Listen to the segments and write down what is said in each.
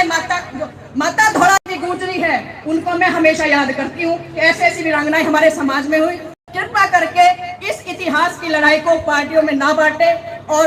हमारी माता धौड़ा की गुजरी है, उनको मैं हमेशा याद करती हूँ कि ऐसी ऐसी वीरांगनाएं हमारे समाज में हुई। कृपा करके इस इतिहास की लड़ाई को पार्टियों में ना बांटे। और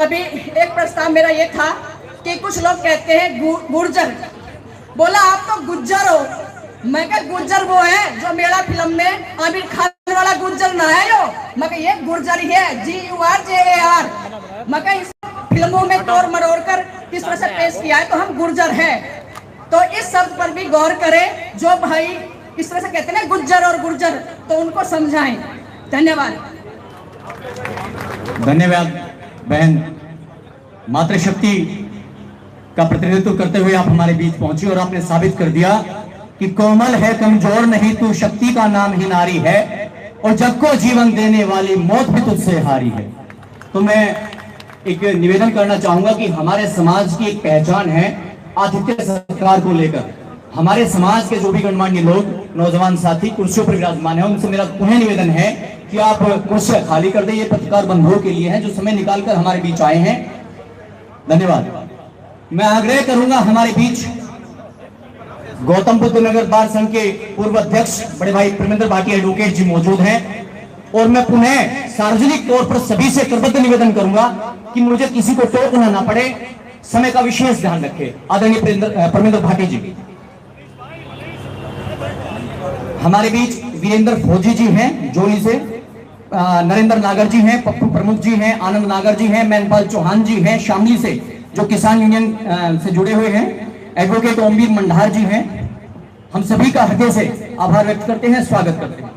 अभी एक प्रस्ताव मेरा ये था कि कुछ लोग कहते हैं गुर्जर, बोला आप तो गुज्जर हो। मैं क्या, गुज्जर वो है जो मेरा फिल्म में आमिर खान वाला गुज्जर ना है यो, मगर ये गुर्जर ही है, GURJAR। मगर इस फिल्मों में तोड़ मरोड़ कर किस तरह से पेश किया है, तो हम गुर्जर है। तो इस शब्द पर भी गौर करें। जो भाई इस तरह से कहते हैं ना गुज्जर और गुर्जर, तो उनको समझाएं। धन्यवाद। धन्यवाद बहन। मातृशक्ति का प्रतिनिधित्व करते हुए आप हमारे बीच पहुंची और आपने साबित कर दिया कि कोमल है कमजोर नहीं, तू शक्ति का नाम ही नारी है, और जग को जीवन देने वाली मौत भी तुझसे हारी है। तो मैं एक निवेदन करना चाहूंगा कि हमारे समाज की एक पहचान है आतिथ्य सत्कार को लेकर। हमारे समाज के जो भी गणमान्य लोग, नौजवान साथी कुर्सियों पर विराजमान है, उनसे मेरा पुनः निवेदन है कि आप कुर्सियां खाली कर दें। ये पत्रकार बंधुओं के लिए है जो समय निकालकर हमारे बीच आए हैं। धन्यवाद। मैं आग्रह करूंगा, हमारे बीच गौतम बुद्ध नगर बार संघ के पूर्व अध्यक्ष बड़े भाई परमेंद्र भाटी एडवोकेट जी मौजूद हैं, और मैं पुनः सार्वजनिक तौर पर सभी से करबद्ध निवेदन करूंगा कि मुझे किसी को टोकना ना पड़े, समय का विशेष ध्यान रखें। आदरणीय परमेंद्र भाटी जी। हमारे बीच वीरेंद्र फौजी जी हैं जोली से, नरेंद्र नागर जी हैं, पप्पू प्रमुख जी हैं, आनंद नागर जी हैं, मैनपाल चौहान जी हैं शामली से जो किसान यूनियन से जुड़े हुए हैं, एडवोकेट ओमवीर मंडार जी हैं। हम सभी का हृदय से आभार व्यक्त करते हैं, स्वागत करते हैं।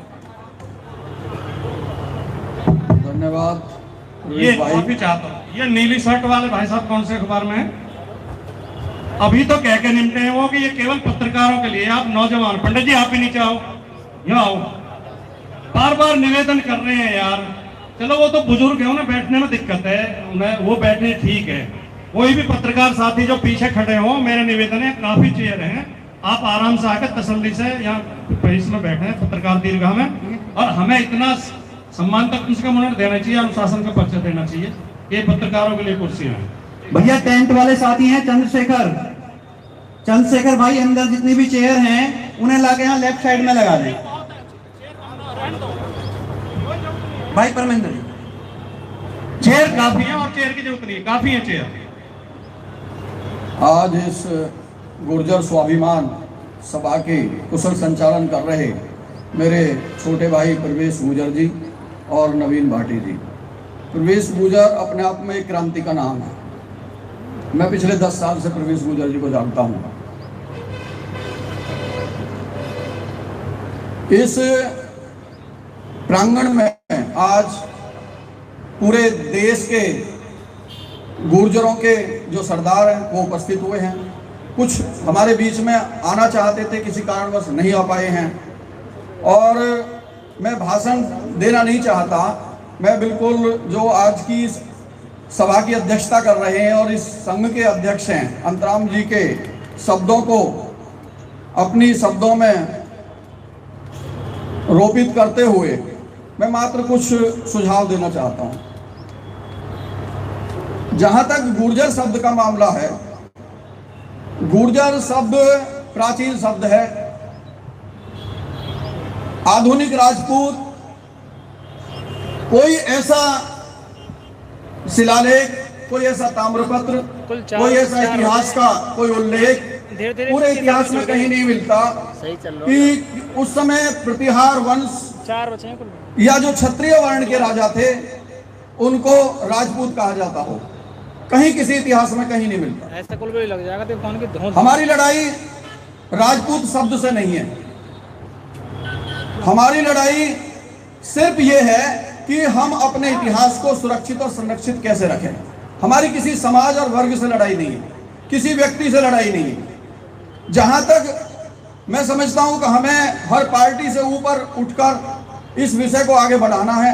धन्यवाद। ये माफी चाहता हूँ, ये नीली शर्ट वाले भाई साहब कौन से अखबार में है? अभी तो कह के निपटे हैं वो कि ये केवल पत्रकारों के लिए। आप नौजवान पंडित जी, आप भी नीचे आओ, यहाँ आओ। बार बार निवेदन कर रहे हैं यार। चलो वो तो बुजुर्ग है, उन्हें बैठने में दिक्कत है, वो बैठने ठीक है। कोई भी पत्रकार साथी जो पीछे खड़े हो, मेरे निवेदन है, काफी चेयर हैं, आप आराम से आकर तसल्ली से यहाँ इसमें बैठे हैं पत्रकार दीर्घा में। और हमें इतना सम्मान तक उसका मुनर देना चाहिए, अनुशासन का परिचय देना चाहिए। ये पत्रकारों के लिए कुर्सियां हैं। भैया टेंट वाले साथी हैं चंद्रशेखर भाई, अंदर जितनी भी चेयर हैं उन्हें लाके यहाँ लेफ्ट साइड में लगा दें। भाई परमेंद्र जी, चेयर काफी है और चेयर की जरूरत नहीं, काफी है चेयर। आज इस गुर्जर स्वाभिमान सभा के कुशल संचालन कर रहे मेरे छोटे भाई प्रवेश गुर्जर जी और नवीन भाटी जी। प्रवेश गुर्जर अपने आप में एक क्रांति का नाम है। मैं पिछले 10 साल से प्रवेश गुर्जर जी को जानता हूं। इस प्रांगण में आज पूरे देश के गुर्जरों के जो सरदार हैं वो उपस्थित हुए हैं। कुछ हमारे बीच में आना चाहते थे, किसी कारणवश नहीं आ पाए हैं। और मैं भाषण देना नहीं चाहता, मैं बिल्कुल जो आज की सभा की अध्यक्षता कर रहे हैं और इस संघ के अध्यक्ष हैं अंतराम जी के शब्दों को अपनी शब्दों में रोपित करते हुए मैं मात्र कुछ सुझाव देना चाहता हूं। जहां तक गुर्जर शब्द का मामला है, गुर्जर शब्द प्राचीन शब्द है। आधुनिक राजपूत कोई ऐसा शिलालेख, कोई ऐसा ताम्रपत्र, कोई ऐसा इतिहास का कोई उल्लेख पूरे इतिहास में कहीं नहीं मिलता कि उस समय प्रतिहार वंश या जो क्षत्रिय वर्ण के राजा थे उनको राजपूत कहा जाता हो। कहीं किसी इतिहास में कहीं नहीं मिलता। ऐसा कुल भी लग जाएगा तो कौन की हमारी लड़ाई राजपूत शब्द से नहीं है। हमारी लड़ाई सिर्फ ये है कि हम अपने इतिहास को सुरक्षित और संरक्षित कैसे रखें। हमारी किसी समाज और वर्ग से लड़ाई नहीं है, किसी व्यक्ति से लड़ाई नहीं है। जहां तक मैं समझता हूं कि हमें हर पार्टी से ऊपर उठकर इस विषय को आगे बढ़ाना है।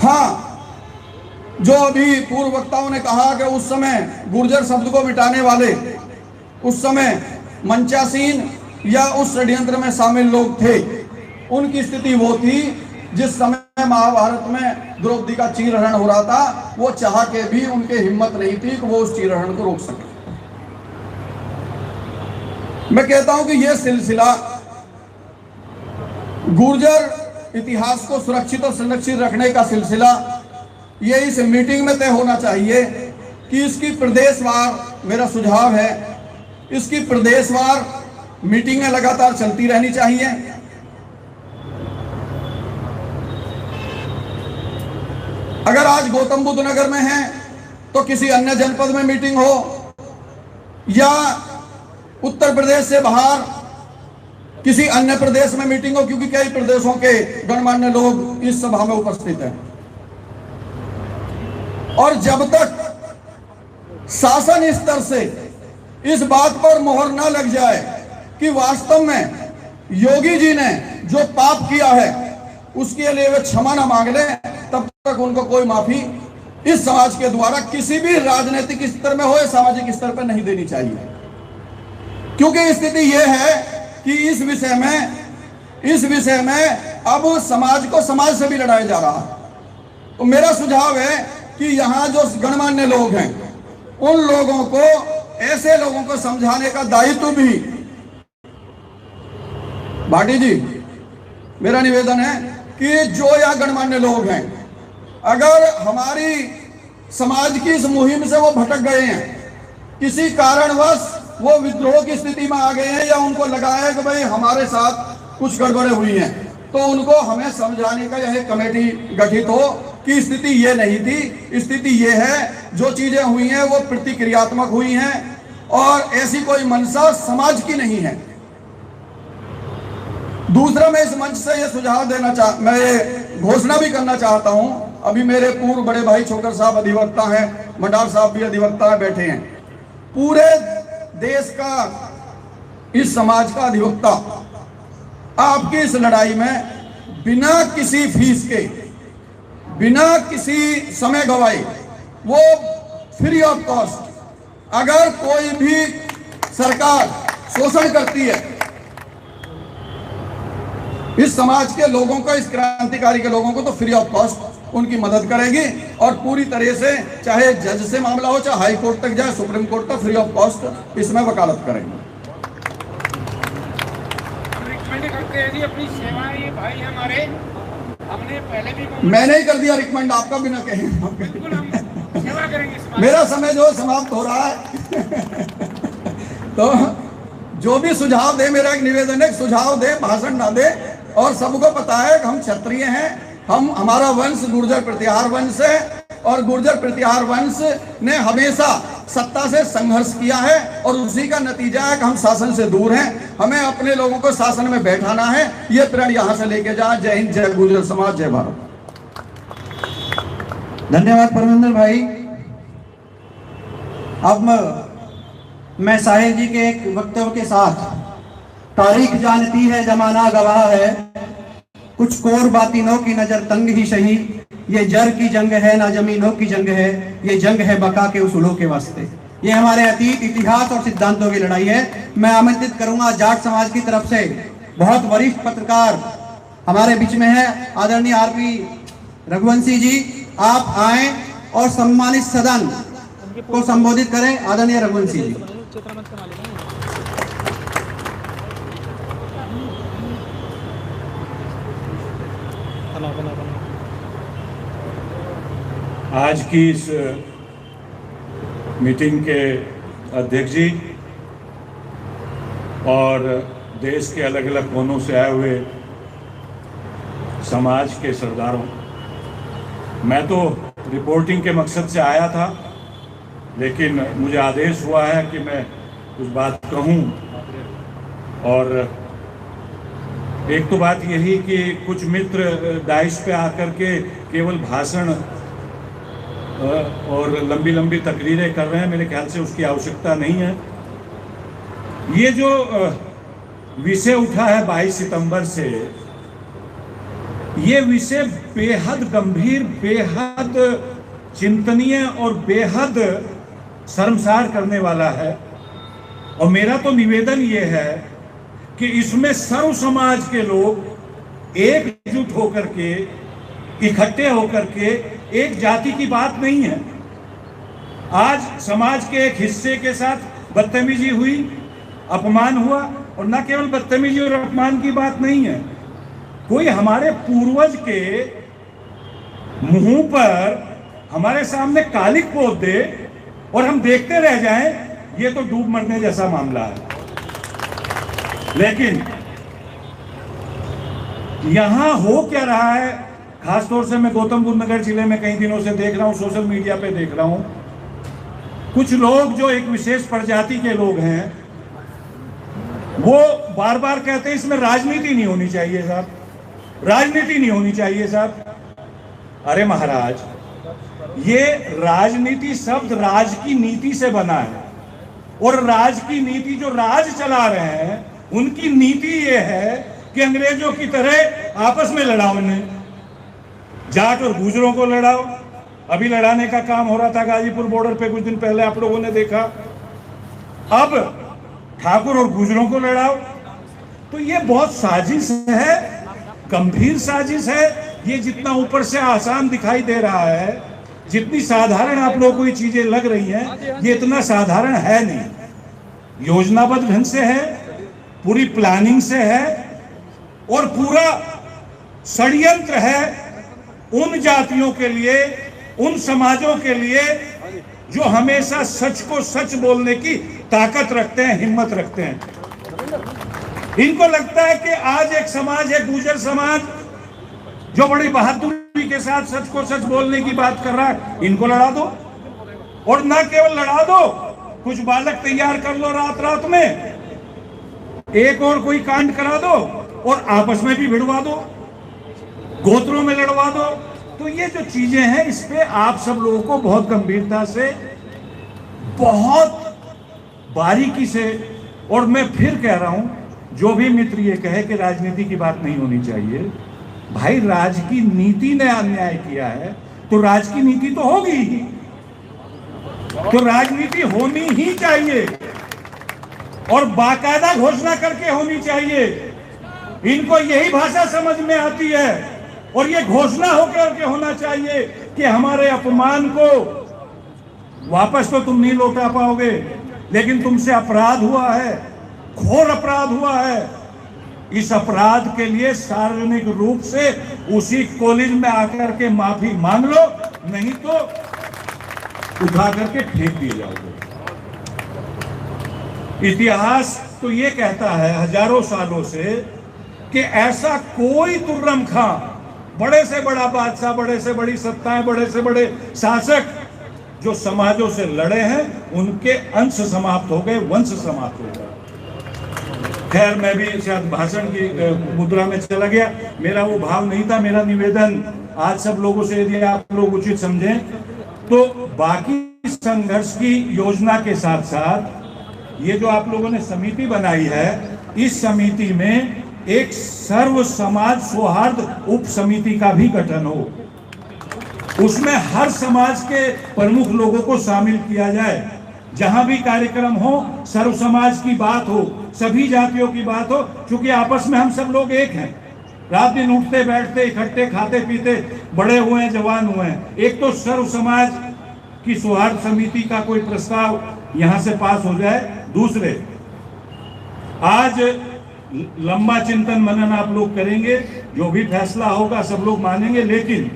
हाँ, जो अभी पूर्व वक्ताओं ने कहा कि उस समय गुर्जर शब्द को मिटाने वाले उस समय मंचासीन या उस षड्यंत्र में शामिल लोग थे, उनकी स्थिति वो थी जिस समय महाभारत में द्रौपदी का चीरहरण हो रहा था, वो चाह के भी उनके हिम्मत नहीं थी कि वो उस चीरहरण को रोक सके। मैं कहता हूं कि यह सिलसिला गुर्जर इतिहास को सुरक्षित और संरक्षित रखने का सिलसिला ये इस मीटिंग में तय होना चाहिए कि इसकी प्रदेशवार, मेरा सुझाव है, इसकी प्रदेशवार मीटिंगें लगातार चलती रहनी चाहिए। अगर आज गौतम बुद्ध नगर में है तो किसी अन्य जनपद में मीटिंग हो, या उत्तर प्रदेश से बाहर किसी अन्य प्रदेश में मीटिंग हो, क्योंकि कई प्रदेशों के गणमान्य लोग इस सभा में उपस्थित हैं। और जब तक शासन स्तर से इस बात पर मोहर ना लग जाए कि वास्तव में योगी जी ने जो पाप किया है उसके लिए वे क्षमा ना मांग लें, तब तक उनको कोई माफी इस समाज के द्वारा किसी भी राजनीतिक स्तर में हो या सामाजिक स्तर पर नहीं देनी चाहिए। क्योंकि स्थिति यह है कि इस विषय में अब समाज को समाज से भी लड़ाया जा रहा है। तो मेरा सुझाव है कि यहां जो गणमान्य लोग हैं उन लोगों को, ऐसे लोगों को समझाने का दायित्व भी, भाटी जी मेरा निवेदन है कि जो यहाँ गणमान्य लोग हैं, अगर हमारी समाज की इस मुहिम से वो भटक गए हैं, किसी कारणवश वो विद्रोह की स्थिति में आ गए हैं, या उनको लगा है कि भाई हमारे साथ कुछ गड़बड़े हुई हैं, तो उनको हमें समझाने का यह कमेटी गठित हो कि स्थिति ये नहीं थी, स्थिति ये है, जो चीजें हुई हैं वो प्रतिक्रियात्मक हुई हैं और ऐसी कोई मंशा समाज की नहीं है। दूसरा, मैं इस मंच से ये सुझाव देना मैं ये घोषणा भी करना चाहता हूं। अभी मेरे पूर्व बड़े भाई छोकर साहब अधिवक्ता हैं, मंडार साहब भी अधिवक्ता है, बैठे हैं। पूरे देश का, इस समाज का अधिवक्ता आपकी इस लड़ाई में बिना किसी फीस के, बिना किसी समय गवाए, वो फ्री ऑफ कॉस्ट, अगर कोई भी सरकार शोषण करती है इस समाज के लोगों को, इस क्रांतिकारी के लोगों को, तो फ्री ऑफ कॉस्ट उनकी मदद करेगी और पूरी तरह से, चाहे जज से मामला हो, चाहे हाई कोर्ट तक जाए, सुप्रीम कोर्ट तक, फ्री ऑफ कॉस्ट इसमें वकालत करेंगे। अपनी सेवाएं, ये भाई हमारे, हमने पहले भी, मैंने ही कर दिया रिकमेंड, आपका भी ना कहें। बिल्कुल हम सेवा करेंगे। मेरा समय जो समाप्त हो रहा है तो जो भी सुझाव दे, मेरा एक निवेदन है, सुझाव दे, भाषण ना दे। और सबको पता है कि हम क्षत्रिय हैं, हमारा वंश गुर्जर प्रतिहार वंश है, और गुर्जर प्रतिहार वंश ने हमेशा सत्ता से संघर्ष किया है, और उसी का नतीजा है कि हम शासन से दूर हैं। हमें अपने लोगों को शासन में बैठाना है, ये प्रण यहां से लेके जाए। जय हिंद, जय गुर्जर समाज, जय भारत। धन्यवाद परमेंद्र भाई। अब मैं साहिल जी के एक वक्तव्य के साथ, तारीख जानती है जमाना गवाह है, कुछ कोर बातिनों की नजर तंग ही सही, ये जर की जंग है ना जमीनों की जंग है, ये जंग है बका के उसूलों के वास्ते। ये हमारे अतीत, इतिहास और सिद्धांतों की लड़ाई है। मैं आमंत्रित करूंगा जाट समाज की तरफ से बहुत वरिष्ठ पत्रकार हमारे बीच में है, आदरणीय आरपी रघुवंशी जी, आप आए और सम्मानित सदन को संबोधित करें। आदरणीय रघुवंशी जी। आज की इस मीटिंग के अध्यक्ष जी और देश के अलग अलग कोनों से आए हुए समाज के सरदारों, मैं तो रिपोर्टिंग के मकसद से आया था, लेकिन मुझे आदेश हुआ है कि मैं कुछ बात कहूं। और एक तो बात यही कि कुछ मित्र डाइस पे आकर के केवल भाषण और लंबी लंबी तकरीरें कर रहे हैं, मेरे ख्याल से उसकी आवश्यकता नहीं है। ये जो विषय उठा है 22 सितंबर से, ये विषय बेहद गंभीर, बेहद चिंतनीय और बेहद शर्मसार करने वाला है। और मेरा तो निवेदन ये है कि इसमें सर्व समाज के लोग एकजुट होकर के, इकट्ठे होकर के, एक जाति की बात नहीं है। आज समाज के एक हिस्से के साथ बदतमीजी हुई, अपमान हुआ। और न केवल बदतमीजी और अपमान की बात नहीं है, कोई हमारे पूर्वज के मुंह पर हमारे सामने कालिक पोत दे और हम देखते रह जाएं, ये तो डूब मरने जैसा मामला है। लेकिन यहां हो क्या रहा है, खासतौर से मैं गौतम बुद्ध नगर जिले में कई दिनों से देख रहा हूं, सोशल मीडिया पे देख रहा हूं, कुछ लोग जो एक विशेष प्रजाति के लोग हैं वो बार बार कहते हैं इसमें राजनीति नहीं होनी चाहिए साहब, राजनीति नहीं होनी चाहिए साहब। अरे महाराज, ये राजनीति शब्द राज की नीति से बना है, और राज की नीति जो राज चला रहे हैं उनकी नीति ये है कि अंग्रेजों की तरह आपस में लड़ाओ, इन्हें जाट और गुजरों को लड़ाओ। अभी लड़ाने का काम हो रहा था गाजीपुर बॉर्डर पे, कुछ दिन पहले आप लोगों ने देखा। अब ठाकुर और गुजरों को लड़ाओ। तो ये बहुत साजिश है, गंभीर साजिश है। ये जितना ऊपर से आसान दिखाई दे रहा है, जितनी साधारण आप लोगों को ये चीजें लग रही हैं, ये इतना साधारण है नहीं। योजनाबद्ध ढंग से है, पूरी प्लानिंग से है, और पूरा षड्यंत्र है उन जातियों के लिए, उन समाजों के लिए जो हमेशा सच को सच बोलने की ताकत रखते हैं, हिम्मत रखते हैं। इनको लगता है कि आज एक समाज है, गुर्जर समाज, जो बड़ी बहादुरी के साथ सच को सच बोलने की बात कर रहा है, इनको लड़ा दो। और ना केवल लड़ा दो, कुछ बालक तैयार कर लो रात रात में, एक और कोई कांड करा दो और आपस में भी भिड़वा दो, गोत्रों में लड़वा दो। तो ये जो चीजें हैं, इस पे आप सब लोगों को बहुत गंभीरता से, बहुत बारीकी से, और मैं फिर कह रहा हूं, जो भी मित्र ये कहे कि राजनीति की बात नहीं होनी चाहिए, भाई राज की नीति ने अन्याय किया है तो राज की नीति तो होगी ही, तो राजनीति होनी ही चाहिए, और बाकायदा घोषणा करके होनी चाहिए। इनको यही भाषा समझ में आती है, और ये घोषणा होकर के होना चाहिए कि हमारे अपमान को वापस तो तुम नहीं लौटा पाओगे, लेकिन तुमसे अपराध हुआ है, घोर अपराध हुआ है। इस अपराध के लिए सार्वजनिक रूप से उसी कॉलेज में आकर के माफी मांग लो, नहीं तो उठा करके फेंक दिए जाओगे। इतिहास तो ये कहता है हजारों सालों से कि ऐसा कोई तुर्रम खां, बड़े से बड़ा बादशाह, बड़े से बड़ी सत्ताएं, बड़े से बड़े शासक जो समाजों से लड़े हैं, उनके अंश समाप्त हो गए, वंश समाप्त हो गया। खैर, मैं भी शायद भाषण की मुद्रा में चला गया, मेरा वो भाव नहीं था। मेरा निवेदन आज सब लोगों से, यदि आप लोग उचित समझें, तो बाकी संघर्ष की योजना के साथ साथ ये जो आप लोगों ने समिति बनाई है, इस समिति में एक सर्व समाज सौहार्द उप समिति का भी गठन हो, उसमें हर समाज के प्रमुख लोगों को शामिल किया जाए। जहां भी कार्यक्रम हो, सर्व समाज की बात हो, सभी जातियों की बात हो, क्योंकि आपस में हम सब लोग एक हैं। रात दिन उठते बैठते, इकट्ठे खाते पीते बड़े हुए हैं, जवान हुए हैं। एक तो सर्व समाज की सौहार्द समिति का कोई प्रस्ताव यहां से पास हो जाए। दूसरे, आज लंबा चिंतन मनन आप लोग करेंगे, जो भी फैसला होगा सब लोग मानेंगे, लेकिन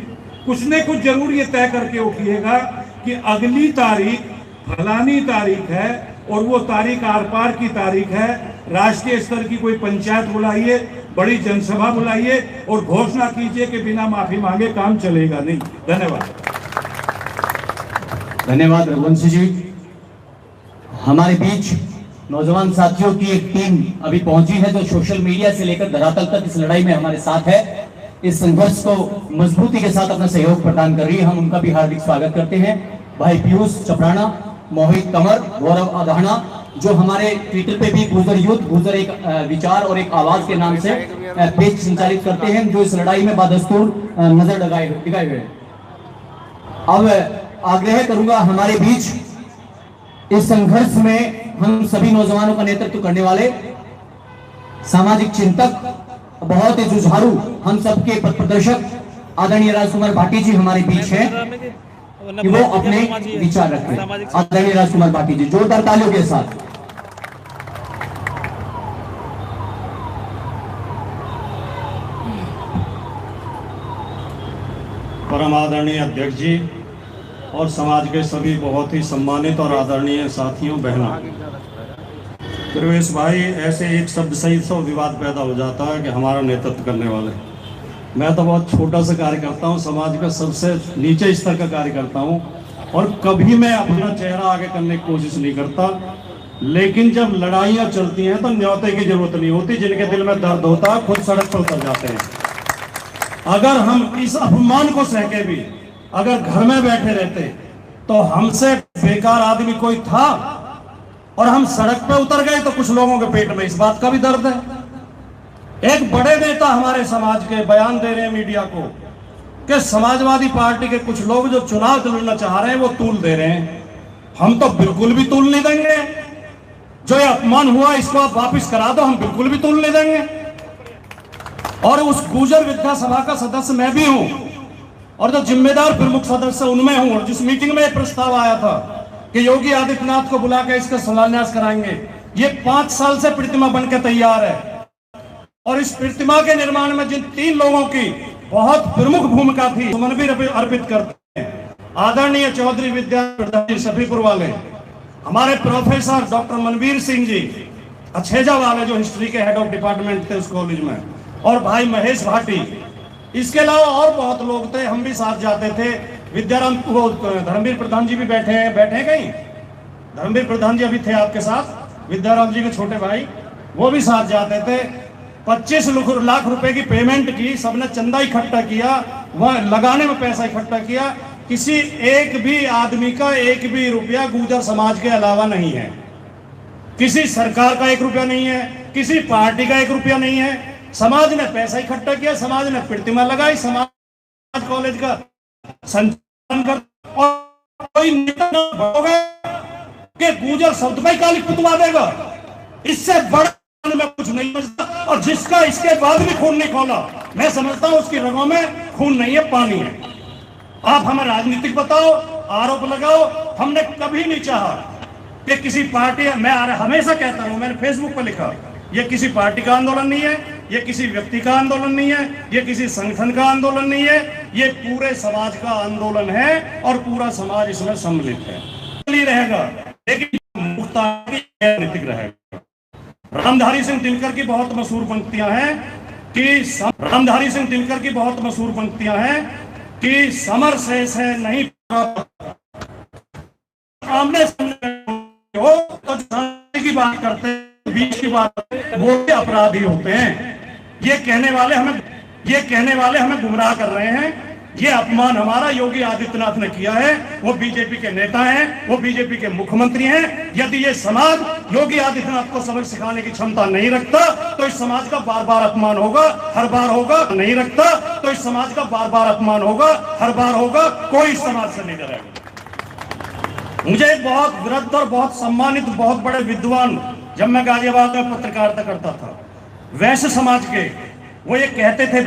कुछ न कुछ जरूर ये तय करके उठिएगा कि अगली तारीख फलानी तारीख है, और वो तारीख आर पार की तारीख है। राष्ट्रीय स्तर की कोई पंचायत बुलाइए, बड़ी जनसभा बुलाइए और घोषणा कीजिए कि बिना माफी मांगे काम चलेगा नहीं। धन्यवाद। धन्यवाद रघुवंशी जी। हमारे बीच नौजवान साथियों की एक टीम अभी पहुंची है, जो सोशल मीडिया से लेकर धरातल तक इस लड़ाई में हमारे साथ है, इस संघर्ष को मजबूती के साथ अपना सहयोग प्रदान कर रही है। हम उनका भी हार्दिक स्वागत करते हैं। भाई पीयूष चपराना, मोहित कंवर, गौरव अधाना, जो हमारे ट्विटर पे भी गुजर युद्ध, गुजर एक विचार और एक आवाज के नाम से पेज संचालित करते हैं, जो इस लड़ाई में बदस्तूर नजर लगाए हुए। अब आग्रह करूंगा, हमारे बीच इस संघर्ष में हम सभी नौजवानों का नेतृत्व करने वाले सामाजिक चिंतक, बहुत ही जुझारू हम सबके पथ प्रदर्शक आदरणीय राजकुमार भाटी जी हमारे बीच हैं, कि वो अपने विचार रखें। आदरणीय राजकुमार भाटी जी, जोरदार तालियों के साथ। परम आदरणीय अध्यक्ष जी और समाज के सभी बहुत ही सम्मानित और आदरणीय साथियों बहनों, प्रवेश भाई, ऐसे एक शब्द सही तो विवाद पैदा हो जाता है कि हमारा नेतृत्व करने वाले। मैं तो बहुत छोटा सा कार्य करता हूँ, समाज का सबसे नीचे स्तर का कार्य करता हूँ और कभी मैं अपना चेहरा आगे करने की कोशिश नहीं करता। लेकिन जब लड़ाइयाँ चलती हैं तो न्योते की जरूरत नहीं होती। जिनके दिल में दर्द होता है खुद सड़क पर उतर जाते हैं। अगर हम इस अपमान को सह के भी अगर घर में बैठे रहते तो हमसे बेकार आदमी कोई था और हम सड़क पे उतर गए तो कुछ लोगों के पेट में इस बात का भी दर्द है। एक बड़े नेता हमारे समाज के बयान दे रहे हैं मीडिया को कि समाजवादी पार्टी के कुछ लोग जो चुनाव लड़ना चाह रहे हैं वो तूल दे रहे हैं। हम तो बिल्कुल भी तूल नहीं देंगे। जो ये अपमान हुआ इसको आप वापस करा दो, हम बिल्कुल भी तूल नहीं देंगे। और उस गुर्जर विद्या सभा का सदस्य मैं भी हूं और जो जिम्मेदार प्रमुख सदस्य उनमें हूं। और जिस मीटिंग में प्रस्ताव आया था कि योगी आदित्यनाथ को बुला के इसका शिलान्यास कराएंगे, ये 5 साल से प्रतिमा बनकर तैयार है और इस प्रतिमा के निर्माण में जिन 3 लोगों की बहुत प्रमुख भूमिका थी, सुमन भी अर्पित करते हैं। आदरणीय चौधरी विद्या सफीपुर वाले, हमारे प्रोफेसर डॉक्टर मनवीर सिंह जी अछेजा वाले जो हिस्ट्री के हेड ऑफ डिपार्टमेंट थे उस कॉलेज में, और भाई महेश भाटी। इसके अलावा और बहुत लोग थे, हम भी साथ जाते थे। विद्याराम वो धर्मवीर प्रधान जी भी बैठे हैं कहीं। धर्मवीर प्रधान जी अभी थे आपके साथ, विद्याराम जी के छोटे भाई, वो भी साथ जाते थे। 25 लाख रुपए की पेमेंट की, सबने चंदा इकट्ठा किया, वह लगाने में पैसा इकट्ठा किया। किसी एक भी आदमी का 1 भी रुपया गुर्जर समाज के अलावा नहीं है। किसी सरकार का 1 रुपया नहीं है, किसी पार्टी का 1 रुपया नहीं है। समाज ने पैसा इकट्ठा किया, समाज ने प्रतिमा लगाई, समाज कॉलेज का संचालन कर, और कोई नेता होगा कि गुर्जर शब्द में काली पुतवा देगा। इससे बड़ा मैं कुछ नहीं समझता। और जिसका इसके बाद भी खून नहीं खोला, मैं समझता हूं उसकी रगों में खून नहीं है, पानी है। आप हमें राजनीतिक बताओ, आरोप लगाओ, हमने कभी नहीं चाहा कि किसी पार्टी, मैं हमेशा कहता हूं, मैंने फेसबुक पर लिखा, ये किसी पार्टी का आंदोलन नहीं है, ये किसी व्यक्ति का आंदोलन नहीं है, ये किसी संगठन का आंदोलन नहीं है, ये पूरे समाज का आंदोलन है और पूरा समाज इसमें सम्मिलित है। नहीं रहेगा, लेकिन मुक्ता राजनीतिक रहेगा। रामधारी सिंह दिनकर की बहुत मशहूर पंक्तियां हैं कि कि समर शेष है नहीं आमने हो तो की बात करते हैं, बीच की बात वो भी अपराधी होते हैं। ये कहने वाले हमें गुमराह कर रहे हैं। ये अपमान हमारा योगी आदित्यनाथ ने किया है। वो बीजेपी के नेता हैं, वो बीजेपी के मुख्यमंत्री हैं। यदि ये समाज योगी आदित्यनाथ को सबक सिखाने की क्षमता नहीं रखता तो इस समाज का बार बार अपमान होगा, हर बार होगा। नहीं रखता तो इस समाज का बार बार अपमान होगा, हर बार होगा। कोई इस समाज से नहीं डरेगा। मुझे एक बहुत वृद्ध और बहुत सम्मानित बहुत बड़े विद्वान, जब मैं गाजियाबाद में पत्रकारिता करता था, वैश्य समाज के, वो ये कहते थे